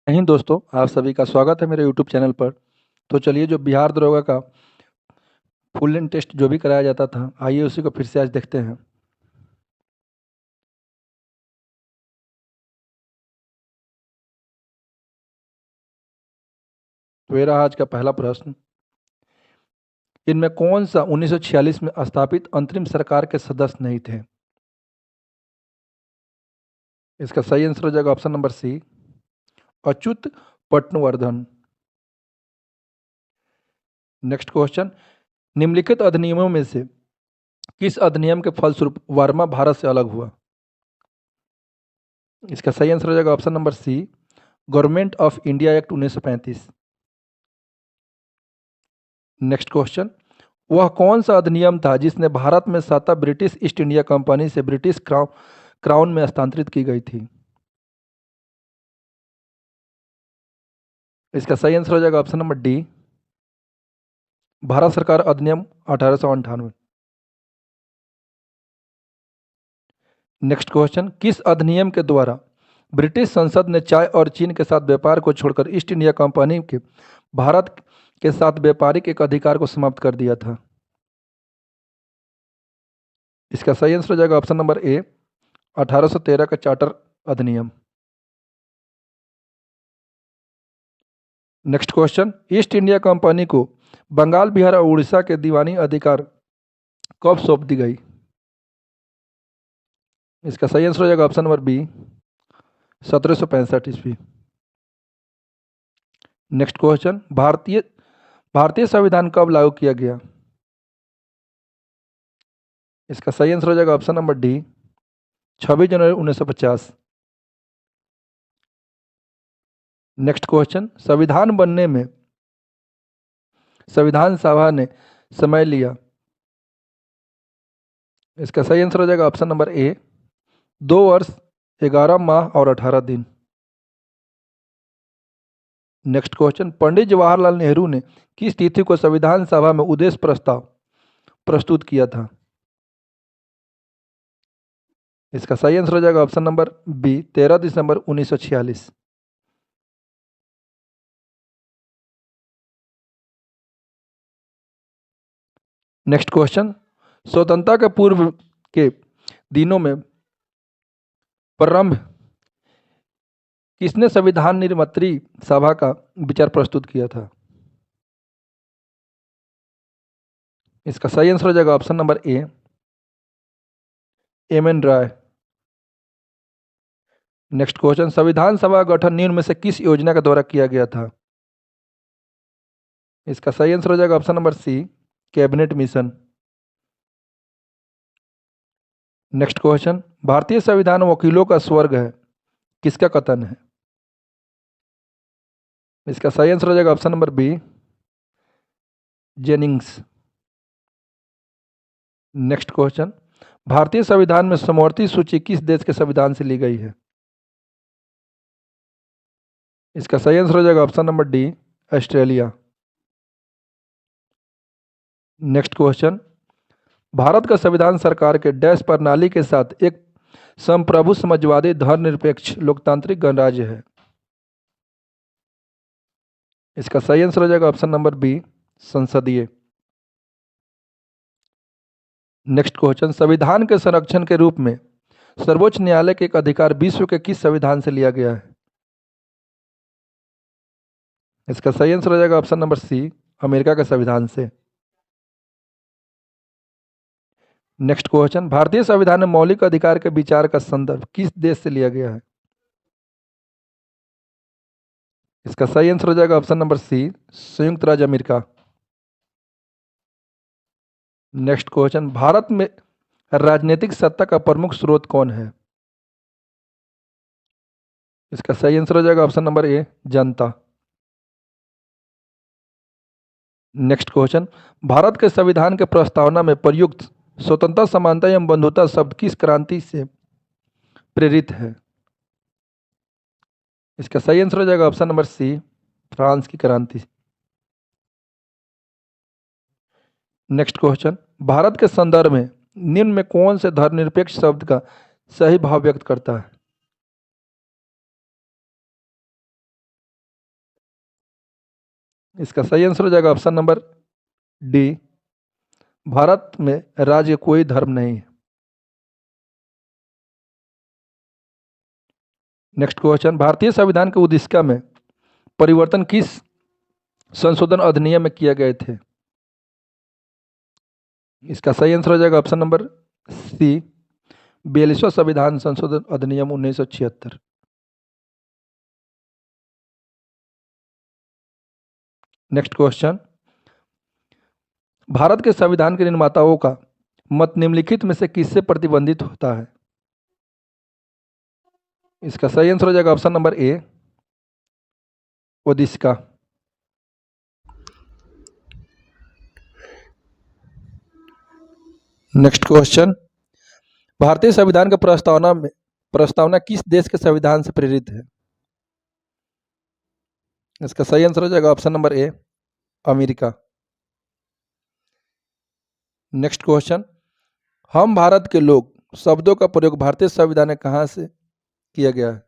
नहीं दोस्तों, आप सभी का स्वागत है मेरे यूट्यूब चैनल पर। तो चलिए, जो बिहार दरोगा का फुल एंड टेस्ट जो भी कराया जाता था, आइए उसी को फिर से आज देखते हैं। तो ये रहा आज का पहला प्रश्न। इनमें कौन सा 1946 में स्थापित अंतरिम सरकार के सदस्य नहीं थे? इसका सही आंसर हो जाएगा option number C, Achyut Patwardhan. Next question, निम्नलिखित अधिनियमों में से किस अधिनियम के फलस्वरूप वर्मा भारत से अलग हुआ? इसका सही आंसर हो जाएगा option number C, government of India act 1935। Next question, वह कौन सा अधिनियम था जिसने भारत में सत्ता ब्रिटिश ईस्ट इंडिया कंपनी से ब्रिटिश क्राउन में हस्तांतरित की गई थी? इसका सही आंसर हो जाएगा ऑप्शन नंबर डी, भारत सरकार अधिनियम 1898। नेक्स्ट क्वेश्चन, किस अधिनियम के द्वारा ब्रिटिश संसद ने चाय और चीन के साथ व्यापार को छोड़कर ईस्ट इंडिया कंपनी के भारत के साथ व्यापारिक एक अधिकार को समाप्त कर दिया था? इसका सही आंसर हो जाएगा ऑप्शन नंबर ए, 1813 का चार्टर अधिनियम। Next question, east India company को बंगाल, बिहार और उड़ीसा के दीवानी अधिकार कब सौंप दी गई? इसका सही आंसर हो जाएगा ऑप्शन नंबर बी, 1765 ईस्वी। नेक्स्ट क्वेश्चन, भारतीय भारतीय संविधान कब लागू किया गया? इसका सही आंसर हो जाएगा ऑप्शन नंबर डी, 26 जनवरी 1950। नेक्स्ट क्वेश्चन, संविधान बनने में संविधान सभा ने समय लिया? इसका सही आंसर हो जाएगा ऑप्शन नंबर ए, 2 वर्ष 11 माह और 18 दिन। नेक्स्ट क्वेश्चन, पंडित जवाहरलाल नेहरू ने किस तिथि को संविधान सभा में उद्देश्य प्रस्ताव प्रस्तुत किया था? इसका सही आंसर हो जाएगा ऑप्शन नंबर बी, 13 दिसंबर 1946। नेक्स्ट क्वेश्चन, स्वतंत्रता के पूर्व के दिनों में प्रारंभ किसने संविधान निर्मात्री सभा का विचार प्रस्तुत किया था? इसका सही आंसर हो जाएगा option number A, M N Roy. Next question, संविधान सभा का गठन निम्न में से किस योजना के द्वारा किया गया था? इसका सही आंसर हो जाएगा option number C, cabinet mission. Next question, भारतीय संविधान वकीलों का स्वर्ग है, किसका कथन है? इसका सही आंसर हो जाएगा option number B, Jennings. Next question, भारतीय संविधान में समवर्ती सूची किस देश के संविधान से ली गई है? इसका सही आंसर हो जाएगा option number D, Australia. Next question, Bharat का संविधान सरकार के डैश प्रणाली के साथ एक संप्रभु समाजवादी धर्मनिरपेक्ष लोकतांत्रिक गणराज्य है? इसका सही आंसर हो जाएगा ऑप्शन नंबर बी, संसदीय। नेक्स्ट क्वेश्चन, संविधान के संरक्षण के रूप में सर्वोच्च न्यायालय के एक अधिकार विश्व के किस संविधान से लिया गया है? इसका सही आंसर हो जाएगा ऑप्शन नंबर सी, अमेरिका के संविधान से। नेक्स्ट क्वेश्चन, भारतीय संविधान में मौलिक अधिकार के विचार का संदर्भ किस देश से लिया गया है? इसका सही आंसर हो जाएगा ऑप्शन नंबर सी, संयुक्त राज्य अमेरिका। नेक्स्ट क्वेश्चन, भारत में राजनीतिक सत्ता का प्रमुख स्रोत कौन है? इसका सही आंसर हो जाएगा ऑप्शन नंबर ए, जनता। नेक्स्ट क्वेश्चन, भारत के संविधान के प्रस्तावना में प्रयुक्त स्वतंत्रता, समानता एवं बंधुता शब्द किस क्रांति से प्रेरित है? इसका सही आंसर हो जाएगा ऑप्शन नंबर सी, फ्रांस की क्रांति। नेक्स्ट क्वेश्चन, भारत के संदर्भ में निम्न में कौन से धर्मनिरपेक्ष शब्द का सही भाव व्यक्त करता है? इसका सही आंसर हो जाएगा ऑप्शन नंबर डी, भारत में राज्य कोई धर्म नहीं है। नेक्स्ट क्वेश्चन, भारतीय संविधान के उद्देशिका में परिवर्तन किस संशोधन अधिनियम में किए गए थे? इसका सही आंसर हो जाएगा ऑप्शन नंबर सी, 42वां संविधान संशोधन अधिनियम 1976। नेक्स्ट क्वेश्चन, भारत के संविधान के निर्माताओं का मत निम्नलिखित में से किससे प्रतिबंधित होता है? इसका सही आंसर हो जाएगा ऑप्शन नंबर ए, ओडिशा। नेक्स्ट क्वेश्चन, भारतीय संविधान का प्रस्तावना किस देश के संविधान से प्रेरित है? इसका सही आंसर हो जाएगा ऑप्शन नंबर ए, अमेरिका। नेक्स्ट क्वेश्चन, हम भारत के लोग शब्दों का प्रयोग भारतीय संविधान में कहां से किया गया है?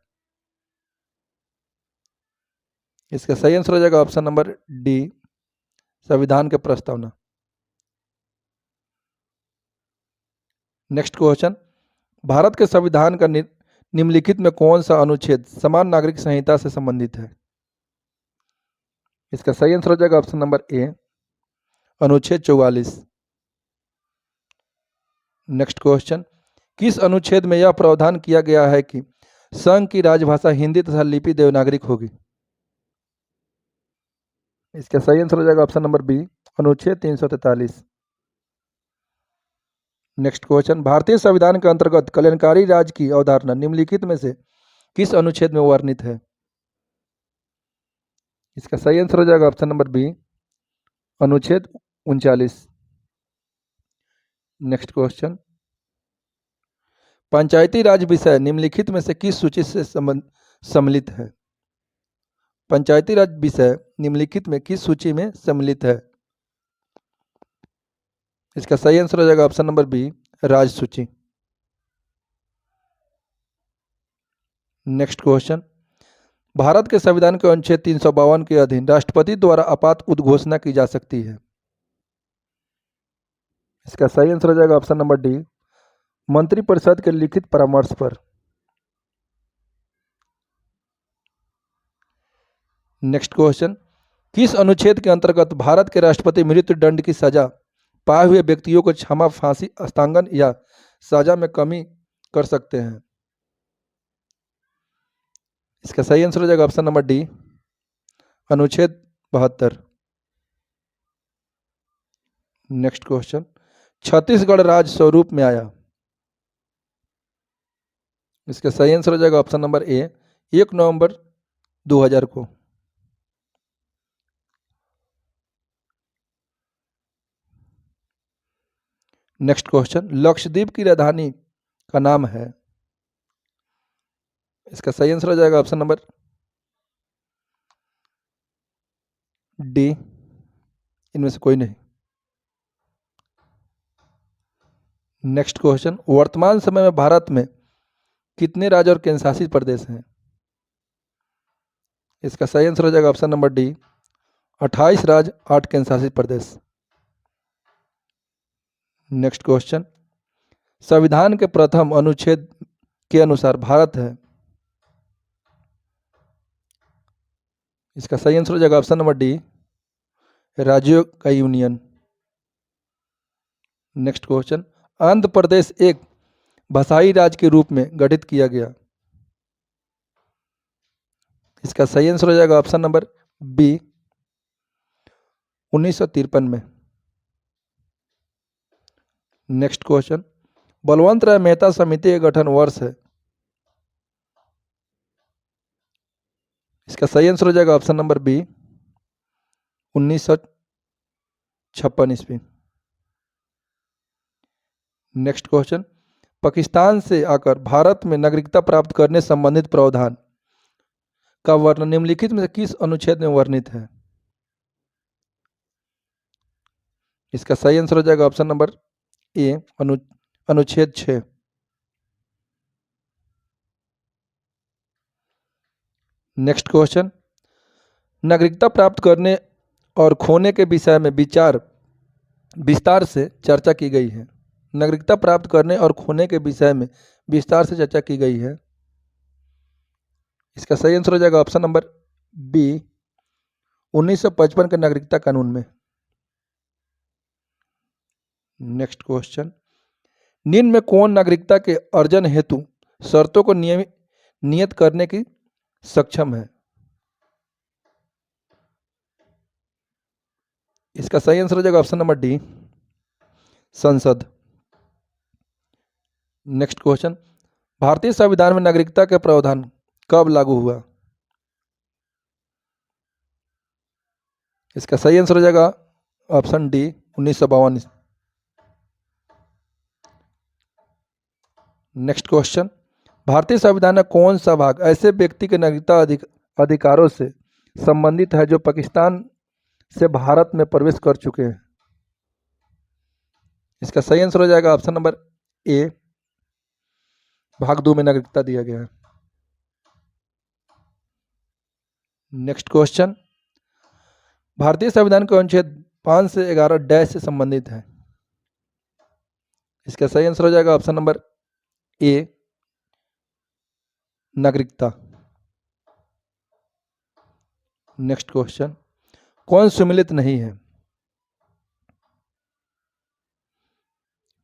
इसका सही आंसर हो जाएगा ऑप्शन नंबर डी, संविधान के प्रस्तावना। नेक्स्ट क्वेश्चन, भारत के संविधान का निम्नलिखित में कौन सा अनुच्छेद समान नागरिक संहिता से संबंधित है? इसका सही आंसर हो जाएगा ऑप्शन नंबर ए, अनुच्छेद 44। नेक्स्ट क्वेश्चन, किस अनुच्छेद में यह प्रावधान किया गया है कि संघ की राजभाषा हिंदी तथा लिपि देवनागरिक होगी? इसका सही आंसर हो जाएगा ऑप्शन नंबर बी, अनुच्छेद 343। नेक्स्ट क्वेश्चन, भारतीय संविधान के अंतर्गत कल्याणकारी राज्य की अवधारणा निम्नलिखित में से किस अनुच्छेद में वर्णित है? इसका सही आंसर हो जाएगा ऑप्शन नंबर बी, अनुच्छेद 39। नेक्स्ट क्वेश्चन, पंचायती राज विषय निम्नलिखित में से किस सूची से सम्मिलित है? पंचायती राज विषय निम्नलिखित में किस सूची में सम्मिलित है? इसका सही आंसर हो जाएगा ऑप्शन नंबर बी, राज सूची। नेक्स्ट क्वेश्चन, भारत के संविधान के अनुच्छेद 352 के अधीन राष्ट्रपति द्वारा आपात उद्घोषणा की जा सकती है? इसका सही आंसर हो जाएगा ऑप्शन नंबर डी, मंत्रिपरिषद के लिखित परामर्श पर। नेक्स्ट क्वेश्चन, किस अनुच्छेद के अंतर्गत भारत के राष्ट्रपति मृत्यु दंड की सजा पाए हुए व्यक्तियों को क्षमा, फांसी, स्थानांतरण या सजा में कमी कर सकते हैं? इसका सही आंसर हो जाएगा ऑप्शन नंबर डी, अनुच्छेद 72। नेक्स्ट क्वेश्चन, छत्तीसगढ़ राज्य स्वरूप में आया? इसका सही आंसर हो जाएगा ऑप्शन नंबर ए, 1 नवंबर 2000 को। नेक्स्ट क्वेश्चन, लक्षद्वीप की राजधानी का नाम है? इसका सही आंसर हो जाएगा ऑप्शन नंबर डी, इनमें से कोई नहीं। नेक्स्ट क्वेश्चन, वर्तमान समय में भारत में कितने राज्य और केंद्र शासित प्रदेश हैं? इसका सही आंसर हो जाएगा ऑप्शन नंबर डी, 28 राज्य, 8 केंद्र शासित प्रदेश। नेक्स्ट क्वेश्चन, संविधान के प्रथम अनुच्छेद के अनुसार भारत है? इसका सही आंसर हो जाएगा ऑप्शन नंबर डी, राज्यों का union. Next question, Andhra Pradesh एक भाषाई राज्य के रूप में गठित किया गया? इसका सही आंसर हो जाएगा ऑप्शन नंबर बी, 1953 में। नेक्स्ट क्वेश्चन, बलवंत राय मेहता समिति का गठन वर्ष है? इसका सही आंसर हो जाएगा ऑप्शन नंबर बी, 1956 ईस्वी। नेक्स्ट क्वेश्चन, पाकिस्तान से आकर भारत में नागरिकता प्राप्त करने संबंधित प्रावधान का वर्णन निम्नलिखित में से किस अनुच्छेद में वर्णित है? इसका सही आंसर हो जाएगा ऑप्शन नंबर ए, अनुच्छेद 6। नेक्स्ट क्वेश्चन, नागरिकता प्राप्त करने और खोने के विषय में विस्तार से चर्चा की गई है। नागरिकता प्राप्त करने और खोने के विषय में विस्तार से चर्चा की गई है। इसका सही आंसर हो जाएगा ऑप्शन नंबर बी, 1955 के नागरिकता कानून में। नेक्स्ट क्वेश्चन, निम्न में कौन नागरिकता के अर्जन हेतु शर्तों को नियत करने की सक्षम है? इसका सही आंसर हो जाएगा ऑप्शन नंबर डी, संसद। नेक्स्ट क्वेश्चन, भारतीय संविधान में नागरिकता के प्रावधान कब लागू हुआ? इसका सही आंसर हो जाएगा ऑप्शन डी, 1952। नेक्स्ट क्वेश्चन, भारतीय संविधान का कौन सा भाग ऐसे व्यक्ति के नागरिकता अधिकारों से संबंधित है जो पाकिस्तान से भारत में प्रवेश कर चुके हैं? इसका सही आंसर हो जाएगा ऑप्शन नंबर ए, भाग 2 में नागरिकता दिया गया है। नेक्स्ट क्वेश्चन, भारतीय संविधान के अनुच्छेद 5 से 11 डैश से संबंधित है? इसका सही आंसर हो जाएगा ऑप्शन नंबर ए, नागरिकता। नेक्स्ट क्वेश्चन, कौन सम्मिलित नहीं है?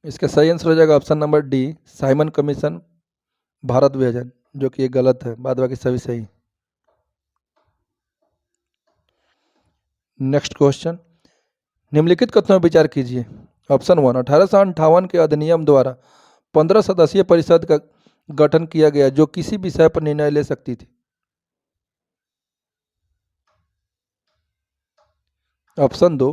इसका सही आंसर हो जाएगा option number D, Simon commission Bharat विभाजन, जो कि ये गलत है, बाद बाकी सभी सही। नेक्स्ट क्वेश्चन, निम्नलिखित कथनों पर विचार कीजिए। ऑप्शन 1, 1858 के अधिनियम द्वारा 15 सदस्यीय परिषद का गठन किया गया जो किसी विषय पर निर्णय ले सकती थी? ऑप्शन 2,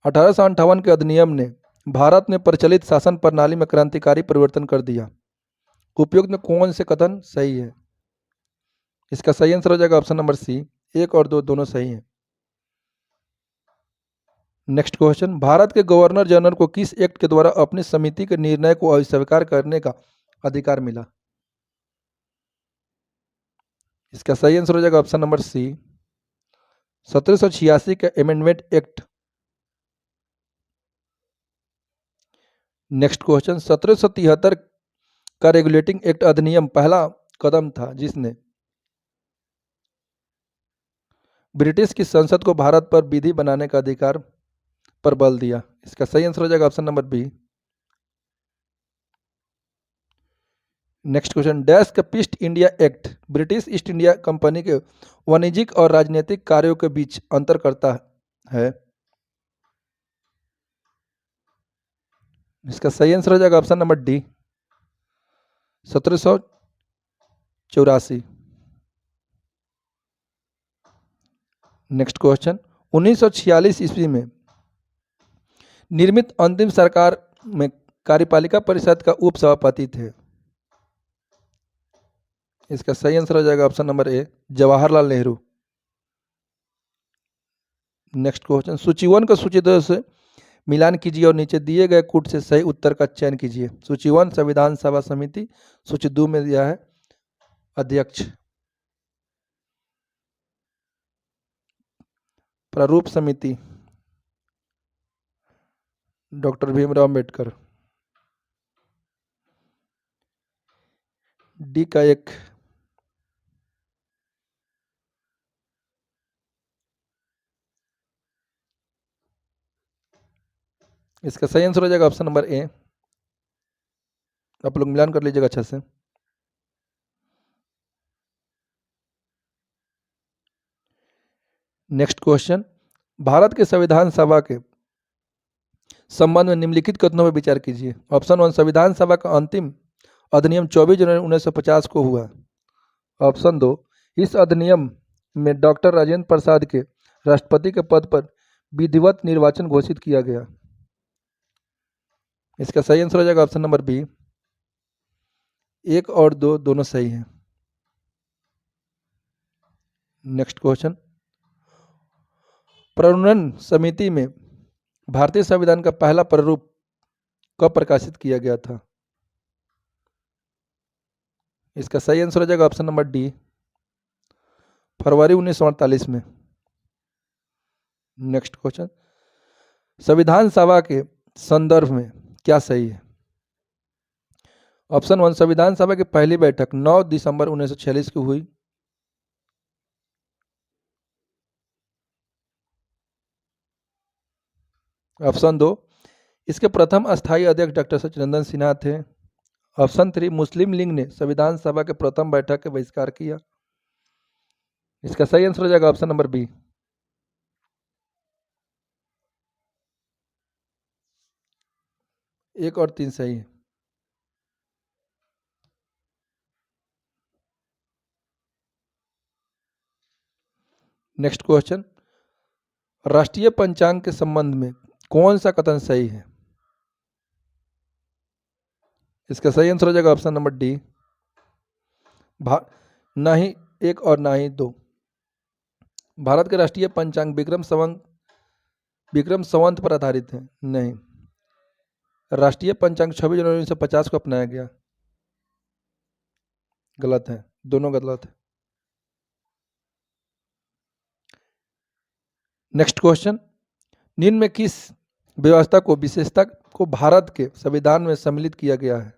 1858 के अधिनियम ने भारत में प्रचलित शासन प्रणाली में क्रांतिकारी परिवर्तन कर दिया। उपयुक्त में कौन से कथन सही है? इसका सही आंसर हो जाएगा ऑप्शन नंबर सी, 1 और 2 दोनों सही हैं। नेक्स्ट क्वेश्चन, भारत के गवर्नर जनरल को किस एक्ट के द्वारा अपनी समिति के निर्णय को अस्वीकार करने का अधिकार मिला? इसका सही आंसर हो जाएगा ऑप्शन नंबर सी, 1786 का अमेंडमेंट एक्ट। नेक्स्ट क्वेश्चन, 1773 का रेगुलेटिंग एक्ट अधिनियम पहला कदम था जिसने ब्रिटिश की संसद को भारत पर विधि बनाने का अधिकार पर बल दिया? इसका सही आंसर हो जाएगा option number B. Next question, dash का East India Act British East India Company के वाणिज्यिक और राजनीतिक कार्यों के बीच अंतर करता है? इसका सही आंसर हो जाएगा option number D, 1784। Next question, 1946 ईस्वी में निर्मित अंतिम सरकार में कार्यपालिका परिषद का उप सभापति थे? इसका सही आंसर हो जाएगा ऑप्शन नंबर ए, जवाहरलाल नेहरू। नेक्स्ट क्वेश्चन, सूची 1 का सूची 2 से मिलान कीजिए और नीचे दिए गए कूट से सही उत्तर का चयन कीजिए। सूची 1 संविधान सभा समिति, सूची 2 में दिया है अध्यक्ष। प्रारूप समिति डॉक्टर भीमराव अम्बेडकर। डी का एक इसका सही आंसर हो जाएगा ऑप्शन नंबर ए। आप लोग मिलान कर लीजिएगा अच्छा से। नेक्स्ट क्वेश्चन, भारत के संविधान सभा के संबंध में निम्नलिखित कथनों पर विचार कीजिए। ऑप्शन 1, संविधान सभा का अंतिम अधिनियम 24 जनवरी 1950 को हुआ। ऑप्शन 2, इस अधिनियम में डॉक्टर राजेंद्र प्रसाद के राष्ट्रपति के पद पर विधिवत निर्वाचन घोषित किया गया। इसका सही आंसर हो जाएगा ऑप्शन नंबर बी, 1 और 2 दोनों सही हैं। नेक्स्ट क्वेश्चन, प्रणयन समिति में भारतीय संविधान का पहला प्रारूप कब प्रकाशित किया गया था? इसका सही आंसर हो जाएगा ऑप्शन नंबर डी, फरवरी 1948 में। नेक्स्ट क्वेश्चन, संविधान सभा के संदर्भ में क्या सही है? ऑप्शन 1, संविधान सभा की पहली बैठक 9 दिसंबर 1946 को हुई। ऑप्शन 2, इसके प्रथम अस्थायी अध्यक्ष डॉक्टर सचिदानंद सिन्हा थे। ऑप्शन 3, मुस्लिम लीग ने संविधान सभा के प्रथम बैठक का बहिष्कार किया। इसका सही आंसर हो जाएगा ऑप्शन नंबर बी। एक और 3 सही है। नेक्स्ट क्वेश्चन, राष्ट्रीय पंचांग के संबंध में कौन सा कथन सही है? इसका सही आंसर हो जाएगा ऑप्शन नंबर डी, ना ही 1 और ना ही 2। भारत के राष्ट्रीय पंचांग विक्रम संवत पर आधारित है। नहीं, राष्ट्रीय पंचांग 26 जनवरी 1950 को अपनाया गया। गलत है, दोनों गलत है। नेक्स्ट क्वेश्चन, निम्न में किस व्यवस्था को विशेषता को भारत के संविधान में सम्मिलित किया गया है?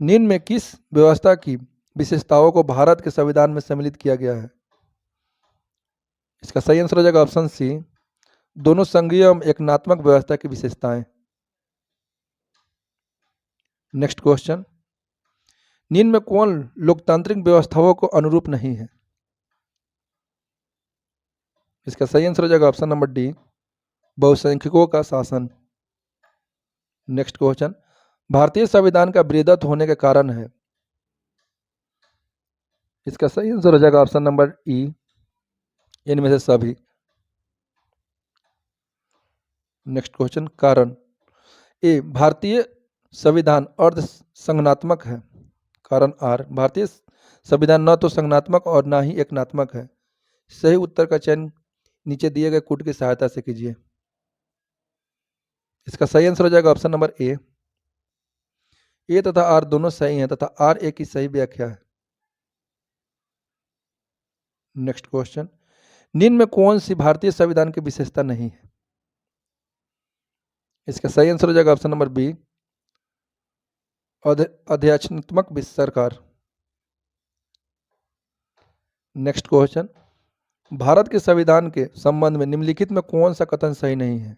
निम्न में किस व्यवस्था की विशेषताओं को भारत के संविधान में सम्मिलित किया गया है? इसका सही आंसर हो जाएगा ऑप्शन सी, दोनों संघीय एवं एकनात्मक व्यवस्था की विशेषताएं। नेक्स्ट क्वेश्चन, निम्न में कौन लोकतांत्रिक व्यवस्थाओं को अनुरूप नहीं है? इसका सही आंसर हो जाएगा ऑप्शन नंबर डी, बहुसंख्यकों का शासन। नेक्स्ट क्वेश्चन, भारतीय संविधान का वृहदत्त होने के कारण है? इसका सही आंसर हो जाएगा ऑप्शन नंबर ई, इनमें से सभी। नेक्स्ट क्वेश्चन, कारण ए, भारतीय संविधान अर्ध संगनात्मक है। कारण आर, भारतीय संविधान न तो संगनात्मक और ना ही एकनात्मक है। सही उत्तर का चयन नीचे दिए गए कोड की सहायता से कीजिए। इसका सही आंसर हो जाएगा ऑप्शन नंबर ए तथा आर दोनों सही हैं तथा आर ए की सही व्याख्या है। नेक्स्ट क्वेश्चन, निम्न में कौन सी भारतीय संविधान की विशेषता नहीं है? इसका सही आंसर हो जाएगा ऑप्शन नंबर बी, अध्यक्षात्मक सरकार। नेक्स्ट क्वेश्चन, भारत के संविधान के संबंध में निम्नलिखित में कौन सा कथन सही नहीं है?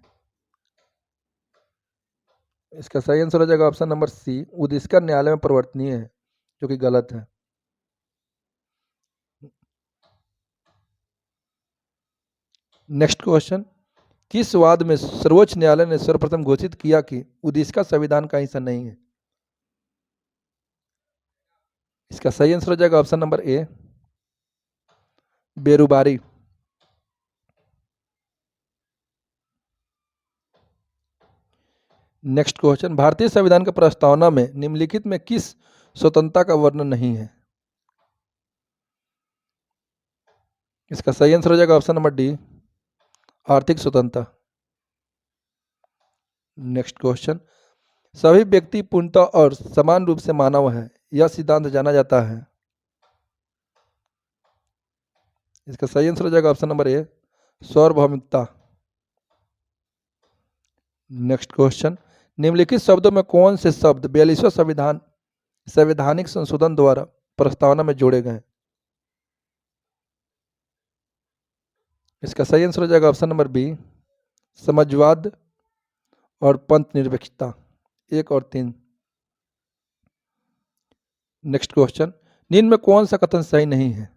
इसका सही आंसर हो जाएगा ऑप्शन नंबर सी, उद्देश्य न्यायालय में परिवर्तनीय है, जो कि गलत है। नेक्स्ट क्वेश्चन, किस वाद में सर्वोच्च न्यायालय ने सर्वप्रथम घोषित किया कि उद्देश्य संविधान का हिस्सा नहीं है? इसका सही आंसर हो जाएगा ऑप्शन नंबर ए, बेरुबारी। नेक्स्ट क्वेश्चन, भारतीय संविधान की प्रस्तावना में निम्नलिखित में किस स्वतंत्रता का वर्णन नहीं है? इसका सही आंसर हो जाएगा ऑप्शन नंबर डी, आर्थिक स्वतंत्रता। नेक्स्ट क्वेश्चन, सभी व्यक्ति पूर्णतः और समान रूप से मानव है, यह सिद्धांत जाना जाता है। इसका सही आंसर हो जाएगा ऑप्शन नंबर ए, सार्वभौमिकता। नेक्स्ट क्वेश्चन, निम्नलिखित शब्दों में कौन से शब्द 42वां संवैधानिक संशोधन द्वारा प्रस्तावना में जोड़े गए? इसका सही आंसर हो जाएगा ऑप्शन नंबर बी, समाजवाद और पंथ निरपेक्षता। 1 और 3। नेक्स्ट क्वेश्चन, निम्न में कौन सा कथन सही नहीं है?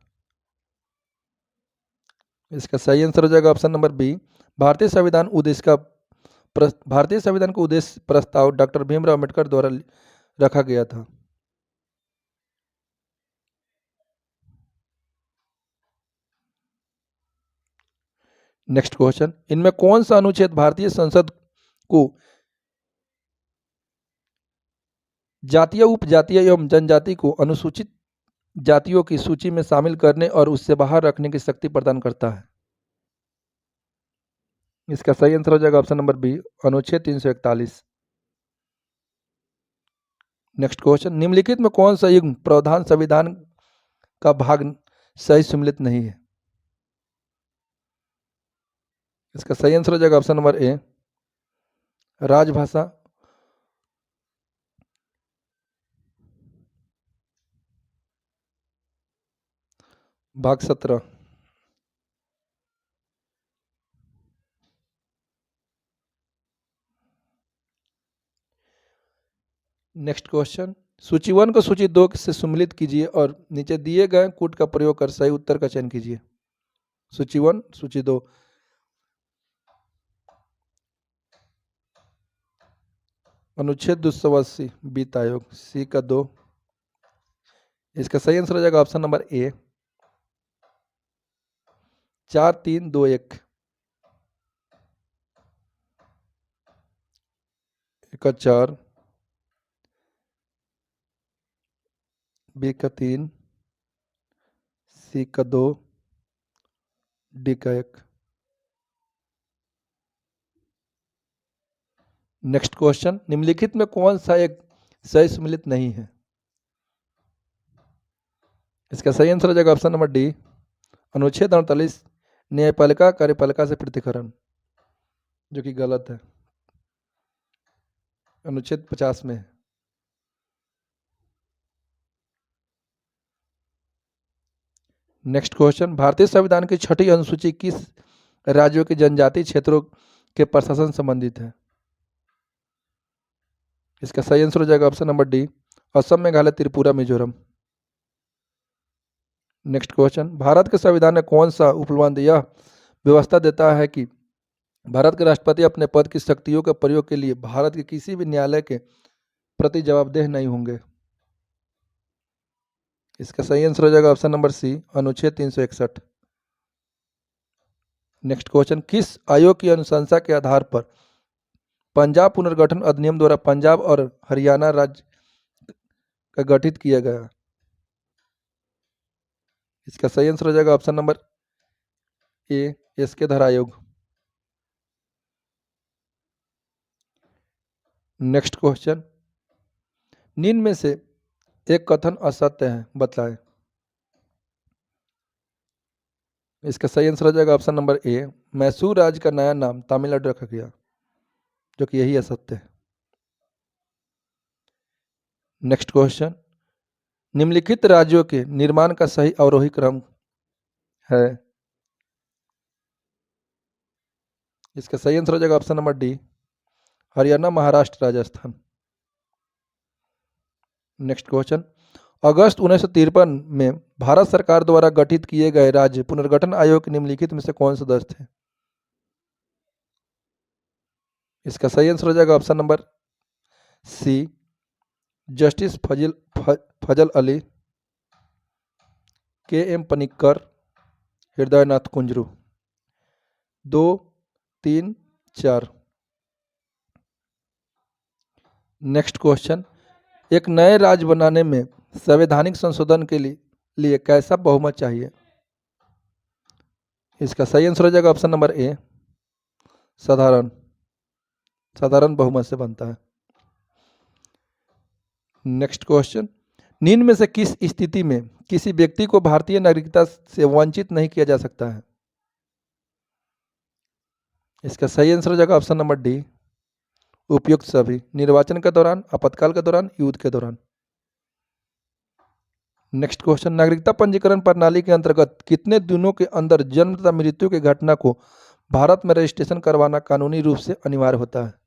इसका सही आंसर हो जाएगा ऑप्शन नंबर बी, भारतीय संविधान का उद्देश्य प्रस्ताव डॉक्टर भीमराव अम्बेडकर द्वारा रखा गया था। नेक्स्ट क्वेश्चन, इनमें कौन सा अनुच्छेद भारतीय संसद को जातीय, उपजातीय एवं जनजाति को अनुसूचित जातियों की सूची में शामिल करने और उससे बाहर रखने की शक्ति प्रदान करता है? इसका सही आंसर हो जाएगा ऑप्शन नंबर बी, अनुच्छेद 341। नेक्स्ट क्वेश्चन, निम्नलिखित में कौन सा युग्म प्रावधान संविधान का भाग सही सम्मिलित नहीं है? इसका सही आंसर हो जाएगा ऑप्शन नंबर ए, राजभाषा। भाग 17। नेक्स्ट क्वेश्चन, सूची 1 को सूची 2 से सम्मिलित कीजिए और नीचे दिए गए कूट का प्रयोग कर सही उत्तर का चयन कीजिए। सूची 1 सूची 2, अनुच्छेद 280 वित्त आयोग, सी का 2। इसका सही आंसर हो जाएगा ऑप्शन नंबर ए, 4321। का 4, बी का 3, सी का 2, डी का 1। नेक्स्ट क्वेश्चन, निम्नलिखित में कौन सा एक सही सम्मिलित नहीं है? इसका सही आंसर हो जाएगा ऑप्शन नंबर डी, अनुच्छेद 48 न्यायपालिका कार्यपालिका से पृथक्करण, जो कि गलत है, अनुच्छेद 50 में है। नेक्स्ट क्वेश्चन, भारतीय संविधान की छठी अनुसूची किस राज्यों के जनजातीय क्षेत्रों के प्रशासन संबंधित है? इसका सही आंसर हो जाएगा option number D, Assam Meghalaya Tripura Mizoram. Next question, Bharat के संविधान में कौन सा उपबंध यह व्यवस्था देता है कि भारत के राष्ट्रपति अपने पद की शक्तियों के प्रयोग के लिए भारत के किसी भी न्यायालय के प्रति जवाबदेह नहीं होंगे? इसका सही आंसर हो जाएगा ऑप्शन नंबर सी, अनुच्छेद 361। नेक्स्ट क्वेश्चन, किस आयोग की अनुशंसा के आधार पर पंजाब पुनर्गठन अधिनियम द्वारा पंजाब और हरियाणा राज्य का गठित किया गया? इसका सही आंसर हो जाएगा ऑप्शन नंबर ए, एसके धर आयोग। नेक्स्ट क्वेश्चन, निम्न में से एक कथन असत्य है, बतलाएं। इसका सही आंसर हो जाएगा ऑप्शन नंबर ए, मैसूर राज्य का नया नाम तमिलनाडु रखा गया, जो कि यही असत्य है। नेक्स्ट क्वेश्चन, निम्नलिखित राज्यों के निर्माण का सही अवरोही क्रम है? इसका सही आंसर हो जाएगा option number D, Haryana Maharashtra Rajasthan. Next question, अगस्त 1953 में भारत सरकार द्वारा गठित किए गए राज्य पुनर्गठन आयोग के निम्नलिखित में से कौन सदस्य थे? इसका सही आंसर हो जाएगा option number C, justice Fazal Ali, K M Panikkar, Hridaynath Kunzru. 2, 3, 4। Next question, एक नए राज्य बनाने में संवैधानिक संशोधन के लिए कैसा बहुमत चाहिए? इसका सही आंसर हो जाएगा ऑप्शन नंबर ए, साधारण बहुमत से बनता है। नेक्स्ट क्वेश्चन, निम्न में से किस स्थिति में किसी व्यक्ति को भारतीय नागरिकता से वंचित नहीं किया जा सकता है? इसका सही आंसर हो जाएगा ऑप्शन नंबर डी, उपयुक्त सभी, निर्वाचन के दौरान, आपातकाल के दौरान, युद्ध के दौरान। नेक्स्ट क्वेश्चन, नागरिकता पंजीकरण प्रणाली के अंतर्गत कितने दिनों के अंदर जन्म तथा मृत्यु की घटना को भारत में रजिस्ट्रेशन करवाना कानूनी रूप से अनिवार्य होता है?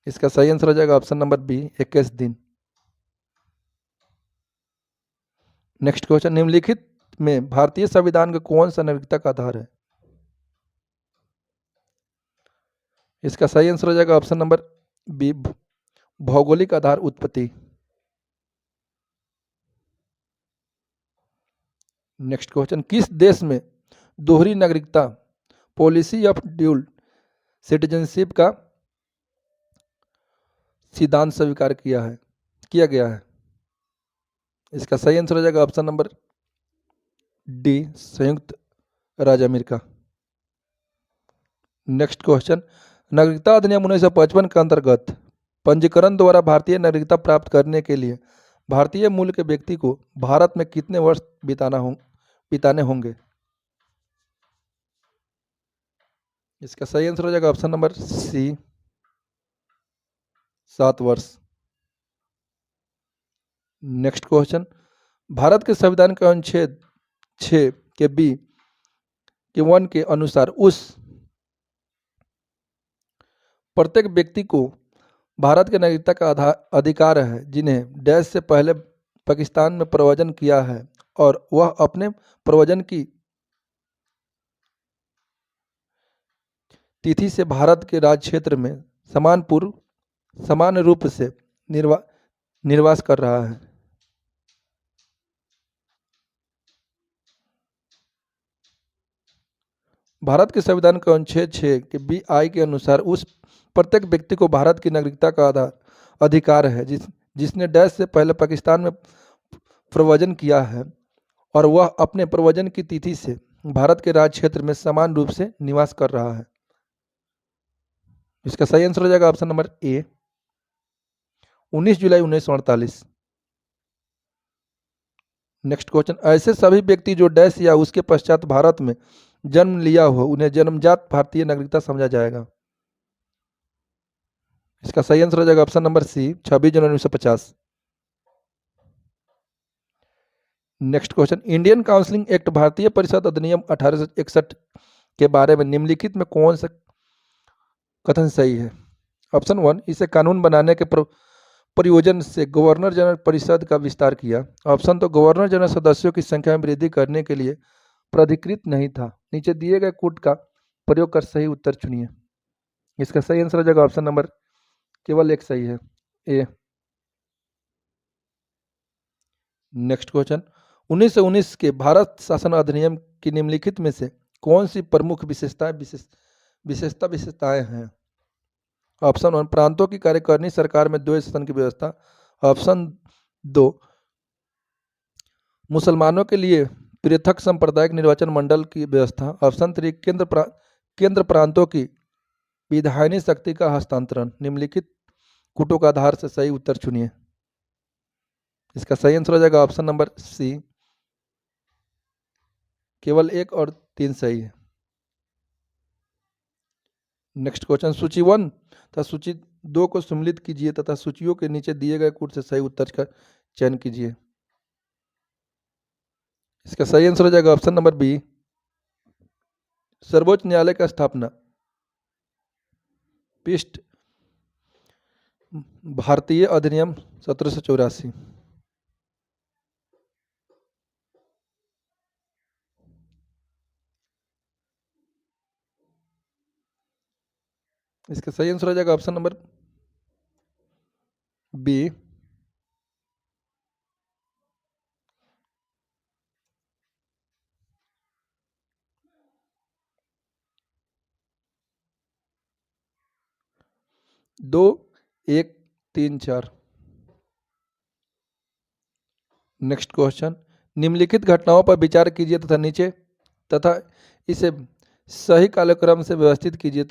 इसका सही आंसर हो जाएगा ऑप्शन नंबर बी, 21 दिन। नेक्स्ट क्वेश्चन, निम्नलिखित में भारतीय संविधान का कौन सा नागरिकता का आधार है? इसका सही आंसर हो जाएगा ऑप्शन नंबर बी, भौगोलिक आधार उत्पत्ति। नेक्स्ट क्वेश्चन, किस देश में दोहरी नागरिकता पॉलिसी ऑफ ड्यूल सिटीजनशिप का सिद्धांत स्वीकार किया गया है? इसका सही आंसर हो जाएगा ऑप्शन नंबर डी, संयुक्त राज्य अमेरिका। नेक्स्ट क्वेश्चन, नागरिकता अधिनियम 1955 के अंतर्गत पंजीकरण द्वारा भारतीय नागरिकता प्राप्त करने के लिए भारतीय मूल के व्यक्ति को भारत में कितने वर्ष बिताने होंगे? इसका सही आंसर हो जाएगा ऑप्शन नंबर सी, 7 वर्ष। नेक्स्ट क्वेश्चन, भारत के संविधान के अनुच्छेद 6 के बी के 1 के अनुसार उस प्रत्येक व्यक्ति को भारत के नागरिकता का अधिकार है जिन्हें डैश से पहले पाकिस्तान में प्रव्रजन किया है और वह अपने प्रव्रजन की तिथि से भारत के राज्य क्षेत्र में समान रूप से निर्वास कर रहा है। भारत के संविधान के अनुच्छेद 6 के बी आई के अनुसार उस प्रत्येक व्यक्ति को भारत की नागरिकता का अधिकार है जिसने डैश से पहले पाकिस्तान में प्रव्रजन किया है और वह अपने प्रव्रजन की तिथि से भारत के राज्य क्षेत्र में समान रूप से निवास कर रहा है। इसका सही आंसर हो जाएगा ऑप्शन नंबर ए, 19 जुलाई 1948। नेक्स्ट क्वेश्चन, ऐसे सभी व्यक्ति जो डैश या उसके पश्चात भारत में जन्म लिया हो उन्हें जन्मजात भारतीय नागरिकता समझा जाएगा। इसका सही आंसर हो जाएगा ऑप्शन नंबर सी, 26 जनवरी 1950। Next question, Indian counselling act भारतीय परिषद अधिनियम 1861 के बारे में निम्नलिखित में कौन सा कथन सही है? ऑप्शन 1, इसे कानून बनाने के प्रयोजन से गवर्नर जनरल परिषद का विस्तार किया। ऑप्शन 2, गवर्नर जनरल सदस्यों की संख्या में वृद्धि करने के लिए प्राधिकृत नहीं था। नीचे दिए गए कूट का प्रयोग कर सही उत्तर चुनिए। इसका सही आंसर हो जाएगा ऑप्शन नंबर, केवल एक सही है, ए। नेक्स्ट क्वेश्चन, 1919 के भारत शासन अधिनियम की निम्नलिखित में से कौन सी प्रमुख विशेषताएं हैं? ऑप्शन 1, प्रांतों की कार्यकारिणी सरकार में द्वैत शासन की व्यवस्था। ऑप्शन 2, मुसलमानों के लिए पृथक सांप्रदायिक निर्वाचन मंडल की व्यवस्था। ऑप्शन 3, केंद्र प्रांतों की विधायनी शक्ति का हस्तांतरण। निम्नलिखित कूटों का आधार से सही उत्तर चुनिए। इसका सही आंसर हो जाएगा ऑप्शन नंबर सी, केवल 1 और 3 सही है। नेक्स्ट क्वेश्चन, सूची 1 तथा सूची 2 को सम्मिलित कीजिए तथा सूचियों के नीचे दिए गए कूट से सही उत्तर का चयन कीजिए। इसका सही आंसर हो जाएगा ऑप्शन नंबर बी, सर्वोच्च न्यायालय का स्थापना पृष्ठ भारतीय अधिनियम 1784। इसका सही आंसर हो जाएगा ऑप्शन नंबर बी, दो, 1, 3, 4। नेक्स्ट क्वेश्चन, निम्नलिखित घटनाओं पर विचार कीजिए तथा इसे सही कालक्रम से व्यवस्थित कीजिए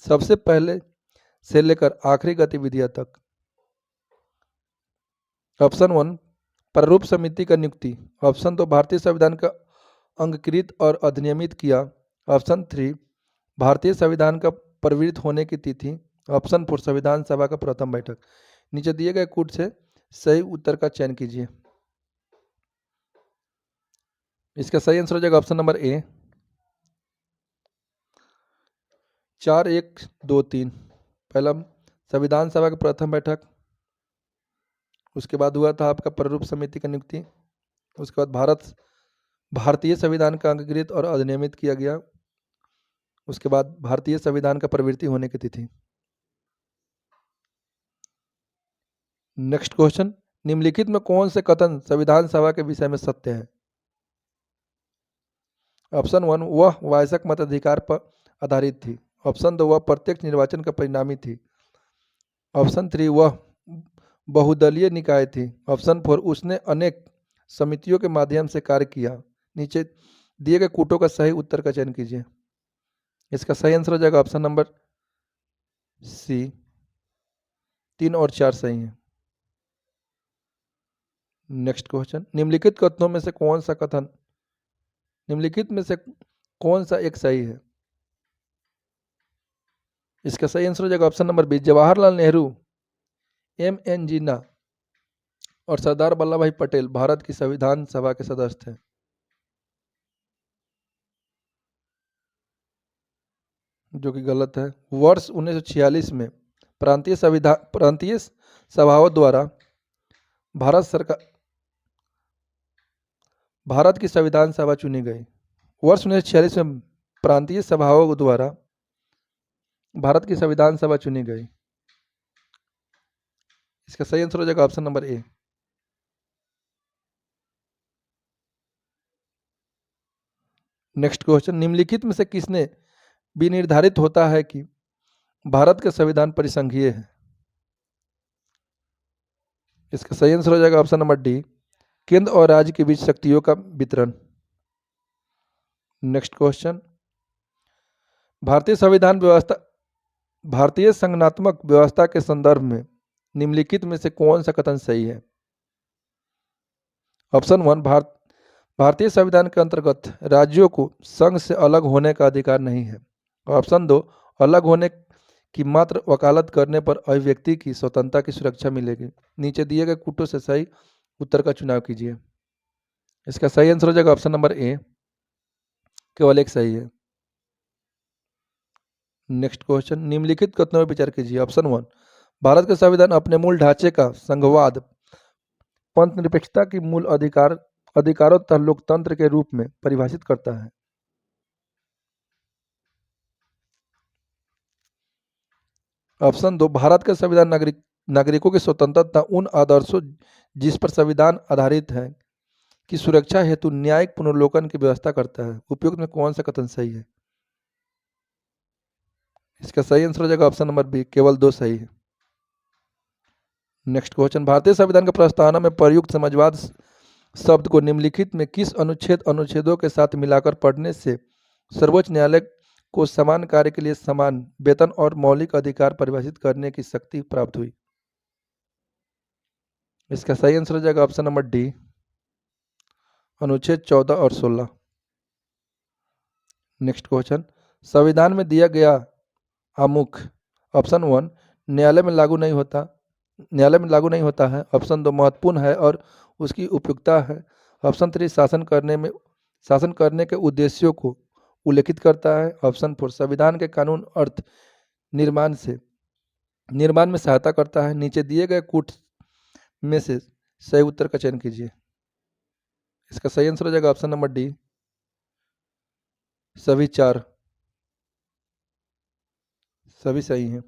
सबसे पहले से लेकर आखिरी गतिविधियां तक। ऑप्शन 1, प्रारूप समिति का नियुक्ति। ऑप्शन 2, भारतीय संविधान का अंगीकृत और अधिनियमित किया। ऑप्शन 3, भारतीय संविधान का प्रवृत्त होने की तिथि। ऑप्शन 4, संविधान सभा का प्रथम बैठक। नीचे दिए गए कूट से सही उत्तर का चयन कीजिए। इसका सही आंसर हो जाएगा ऑप्शन नंबर ए, 4, 1, 2, 3। पहला संविधान सभा की प्रथम बैठक, उसके बाद हुआ था आपका प्रारूप समिति का नियुक्ति, उसके बाद भारतीय संविधान का अंगीकृत और अधिनियमित किया गया, उसके बाद भारतीय संविधान का प्रवृत्ति होने की तिथि। नेक्स्ट क्वेश्चन, निम्नलिखित में कौन से कथन संविधान सभा के विषय में सत्य है? ऑप्शन 1, वह वयस्क मताधिकार पर आधारित थी। ऑप्शन 2, वह प्रत्यक्ष निर्वाचन का परिणामी थी। ऑप्शन 3, वह बहुदलीय निकाय थी। ऑप्शन 4, उसने अनेक समितियों के माध्यम से कार्य किया। नीचे दिए गए कूटों का सही उत्तर का चयन कीजिए। इसका सही आंसर हो जाएगा ऑप्शन नंबर सी, 3 और 4 सही है। नेक्स्ट क्वेश्चन, निम्नलिखित कथनों में से कौन सा एक सही है? इसका सही आंसर हो जाएगा option number B, Jawaharlal Nehru, M N Jinnah और सरदार वल्लभ भाई पटेल भारत की संविधान सभा के सदस्य थे। जो कि गलत है। वर्ष 1946 में प्रांतीय सभाओं द्वारा भारत सरकार भारत की संविधान सभा चुनी गई। वर्ष 1946 में प्रांतीय सभाओं द्वारा भारत की संविधान सभा चुनी गई। इसका सही आंसर हो जाएगा ऑप्शन नंबर ए। नेक्स्ट क्वेश्चन, निम्नलिखित में से किसने विनिर्धारित होता है कि भारत का संविधान परिसंघीय है? इसका सही आंसर हो जाएगा ऑप्शन नंबर डी, केंद्र और राज्य के बीच शक्तियों का वितरण। नेक्स्ट क्वेश्चन, भारतीय संविधान व्यवस्था भारतीय संघनात्मक व्यवस्था के संदर्भ में निम्नलिखित में से कौन सा कथन सही है? ऑप्शन वन, भारतीय संविधान के अंतर्गत राज्यों को संघ से अलग होने का अधिकार नहीं है। ऑप्शन दो, अलग होने की मात्र वकालत करने पर अभिव्यक्ति की स्वतंत्रता की सुरक्षा मिलेगी। नीचे दिए गए कूटों से सही उत्तर का चुनाव कीजिए। इसका सही आंसर हो जाएगा ऑप्शन नंबर ए, केवल एक सही है। नेक्स्ट क्वेश्चन, निम्नलिखित कथनों पर विचार कीजिए। ऑप्शन वन, भारत का संविधान अपने मूल ढांचे का संघवाद, पंथ निरपेक्षता की मूल अधिकारों तथा लोकतंत्र के रूप में परिभाषित करता है। ऑप्शन दो, भारत का संविधान नागरिकों की स्वतंत्रता उन आदर्शों जिस पर संविधान आधारित है की सुरक्षा हेतु न्यायिक पुनर्लोकन की व्यवस्था करता है। उपयुक्त में कौन सा कथन सही है? इसका सही आंसर हो जाएगा ऑप्शन नंबर बी, केवल दो सही है। नेक्स्ट क्वेश्चन, भारतीय संविधान के प्रस्तावना में प्रयुक्त समाजवाद शब्द को निम्नलिखित में किस अनुच्छेदों के साथ मिलाकर पढ़ने से सर्वोच्च न्यायालय को समान कार्य के लिए समान वेतन और मौलिक अधिकार परिभाषित करने की शक्ति प्राप्त हुई? इसका सही आंसर हो जाएगा ऑप्शन नंबर डी, अनुच्छेद 14 और 16। नेक्स्ट क्वेश्चन, संविधान में दिया गया आमुख ऑप्शन वन, न्यायालय में लागू नहीं होता है। ऑप्शन दो, महत्वपूर्ण है और उसकी उपयुक्तता है। ऑप्शन थ्री, शासन करने के उद्देश्यों को उल्लेखित करता है। ऑप्शन फोर, संविधान के कानून अर्थ निर्माण में सहायता करता है। नीचे दिए गए कूट में से सही उत्तर का चयन कीजिए। इसका सही आंसर हो जाएगा ऑप्शन नंबर डी, सभी चार सभी सही हैं।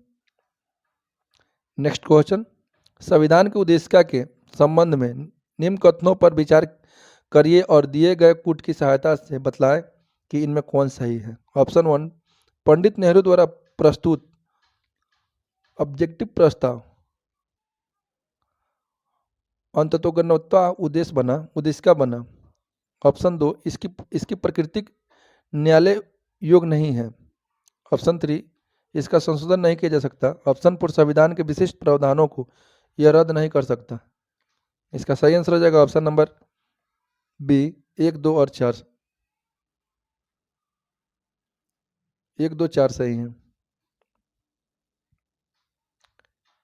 नेक्स्ट क्वेश्चन, संविधान की उद्देशिका के संबंध में निम्न कथनों पर विचार करिए और दिए गए कूट की सहायता से बतलाएं कि इनमें कौन सही है। ऑप्शन वन, पंडित नेहरू द्वारा प्रस्तुत ऑब्जेक्टिव प्रस्ताव अंततोगत्वा उद्देशिका बना। ऑप्शन दो, इसकी प्रकृति न्यायालय योग्य नहीं है। ऑप्शन थ्री, इसका संशोधन नहीं किया जा सकता। ऑप्शन फोर, संविधान के विशिष्ट प्रावधानों को यह रद्द नहीं कर सकता। इसका सही आंसर हो जाएगा ऑप्शन नंबर बी, एक दो और चार। एक दो चार सही हैं।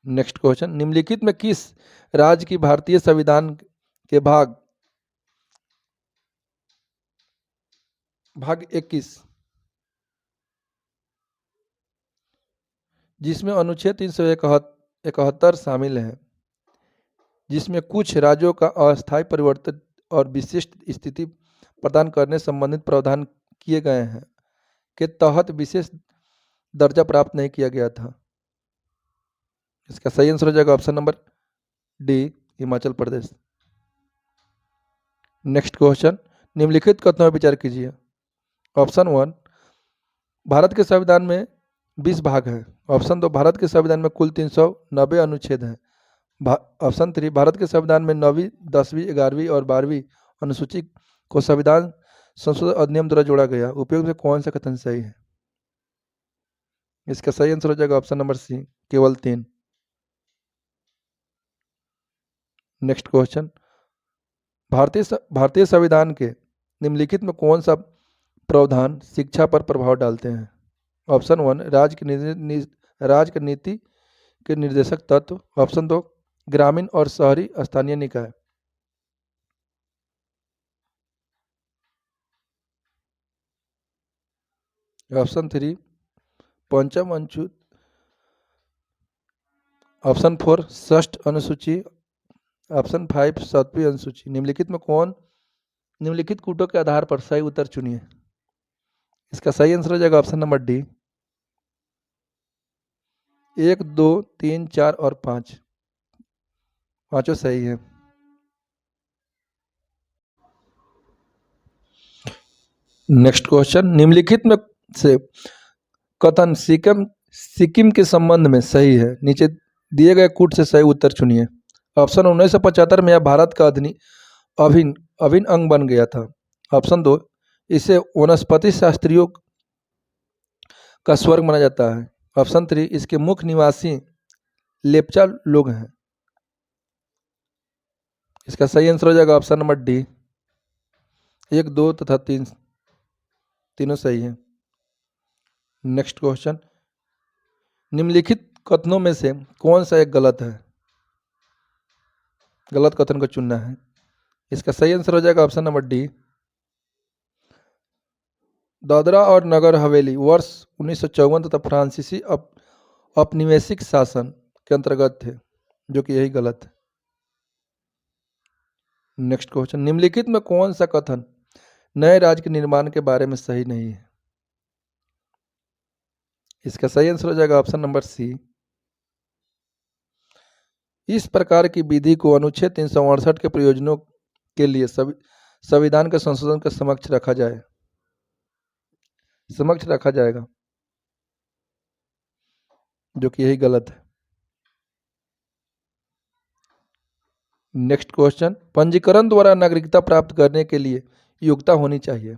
नेक्स्ट क्वेश्चन, निम्नलिखित में किस राज्य की भारतीय संविधान के भाग 21 जिसमें अनुच्छेद 371 शामिल है, जिसमें कुछ राज्यों का अस्थायी परिवर्तन और विशिष्ट स्थिति प्रदान करने संबंधित प्रावधान किए गए हैं, के तहत विशेष दर्जा प्राप्त नहीं किया गया था? इसका सही आंसर हो जाएगा option number D, Himachal Pradesh. Next question, निम्नलिखित कथनों पर विचार कीजिए। ऑप्शन वन, भारत के संविधान में 20 भाग हैं। ऑप्शन दो, भारत के संविधान में कुल 390 अनुच्छेद हैं। ऑप्शन थ्री, भारत के संविधान में 9वीं, 10वीं, 11वीं और 12वीं अनुसूची को संविधान संशोधन अधिनियम द्वारा जोड़ा गया। उपयोग में कौन सा कथन सही है? इसका सही आंसर हो जाएगा ऑप्शन नंबर सी, केवल 3। नेक्स्ट क्वेश्चन, भारतीय संविधान के निम्नलिखित में कौन सा प्रावधान शिक्षा पर प्रभाव डालते हैं? ऑप्शन वन, राज्य की राज्य की नीति के निर्देशक तत्व। ऑप्शन 2 ग्रामीण और शहरी स्थानीय निकाय। ऑप्शन 3 पंचम अनुसूची। ऑप्शन 4 षष्ठ अनुसूची। ऑप्शन 5 सातवीं अनुसूची। निम्नलिखित कूटों के आधार पर सही उत्तर चुनिए। इसका सही आंसर हो जाएगा ऑप्शन नंबर डी, 1, 2, 3, 4 और 5, पांचों सही है। नेक्स्ट क्वेश्चन, निम्नलिखित में से कथन सिक्किम के संबंध में सही है, नीचे दिए गए कूट से सही उत्तर चुनिए। ऑप्शन 1975 में यह भारत का अभिन्न अंग बन गया था। ऑप्शन 2 इसे वनस्पति शास्त्रियों का स्वर्ग माना जाता है। ऑप्शन 3 इसके मुख्य निवासी लेप्चा लोग हैं। इसका सही आंसर हो जाएगा ऑप्शन नंबर डी, 1, 2 तथा 3 तीनों सही है। नेक्स्ट क्वेश्चन, निम्नलिखित कथनों में से कौन सा एक गलत है? गलत कथन को चुनना है। इसका सही आंसर हो जाएगा ऑप्शन नंबर डी, दादरा और नगर हवेली वर्ष 1954 तथा फ्रांसीसी औपनिवेशिक शासन के अंतर्गत थे, जो कि यही गलत है। नेक्स्ट क्वेश्चन, निम्नलिखित में कौन सा कथन नए राज्य के निर्माण के बारे में सही नहीं है? इसका सही आंसर हो जाएगा ऑप्शन नंबर सी, इस प्रकार की विधि को अनुच्छेद 368 के प्रयोजनों के लिए संविधान के संशोधन के समक्ष रखा जाएगा, जो कि यही गलत है। नेक्स्ट क्वेश्चन, पंजीकरण द्वारा नागरिकता प्राप्त करने के लिए योग्यता होनी चाहिए।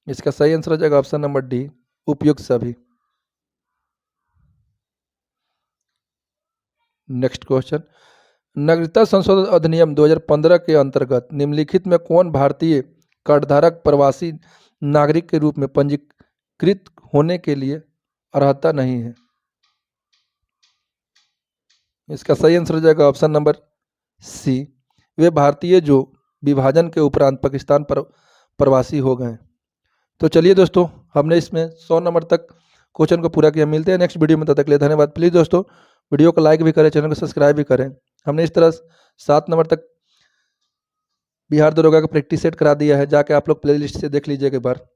इसका सही आंसर हो जाएगा ऑप्शन नंबर डी, उपयुक्त सभी। नेक्स्ट क्वेश्चन, नागरिकता संशोधन अधिनियम 2015 के अंतर्गत निम्नलिखित में कौन भारतीय कार्डधारक प्रवासी नागरिक के रूप में पंजीकृत होने के लिए अर्हता नहीं है? इसका सही आंसर हो जाएगा ऑप्शन नंबर सी, वे भारतीय जो विभाजन के उपरांत पाकिस्तान पर प्रवासी हो गए। तो चलिए दोस्तों, हमने इसमें 100 नंबर तक क्वेश्चन को पूरा किया। मिलते हैं नेक्स्ट वीडियो में, तब तक के लिए धन्यवाद। प्लीज़ दोस्तों वीडियो को लाइक भी करें, चैनल को सब्सक्राइब भी करें। हमने इस तरह 7 नंबर तक बिहार दरोगा का प्रैक्टिस सेट करा दिया है, जाके आप लोग प्लेलिस्ट से देख लीजिएगा एक बार।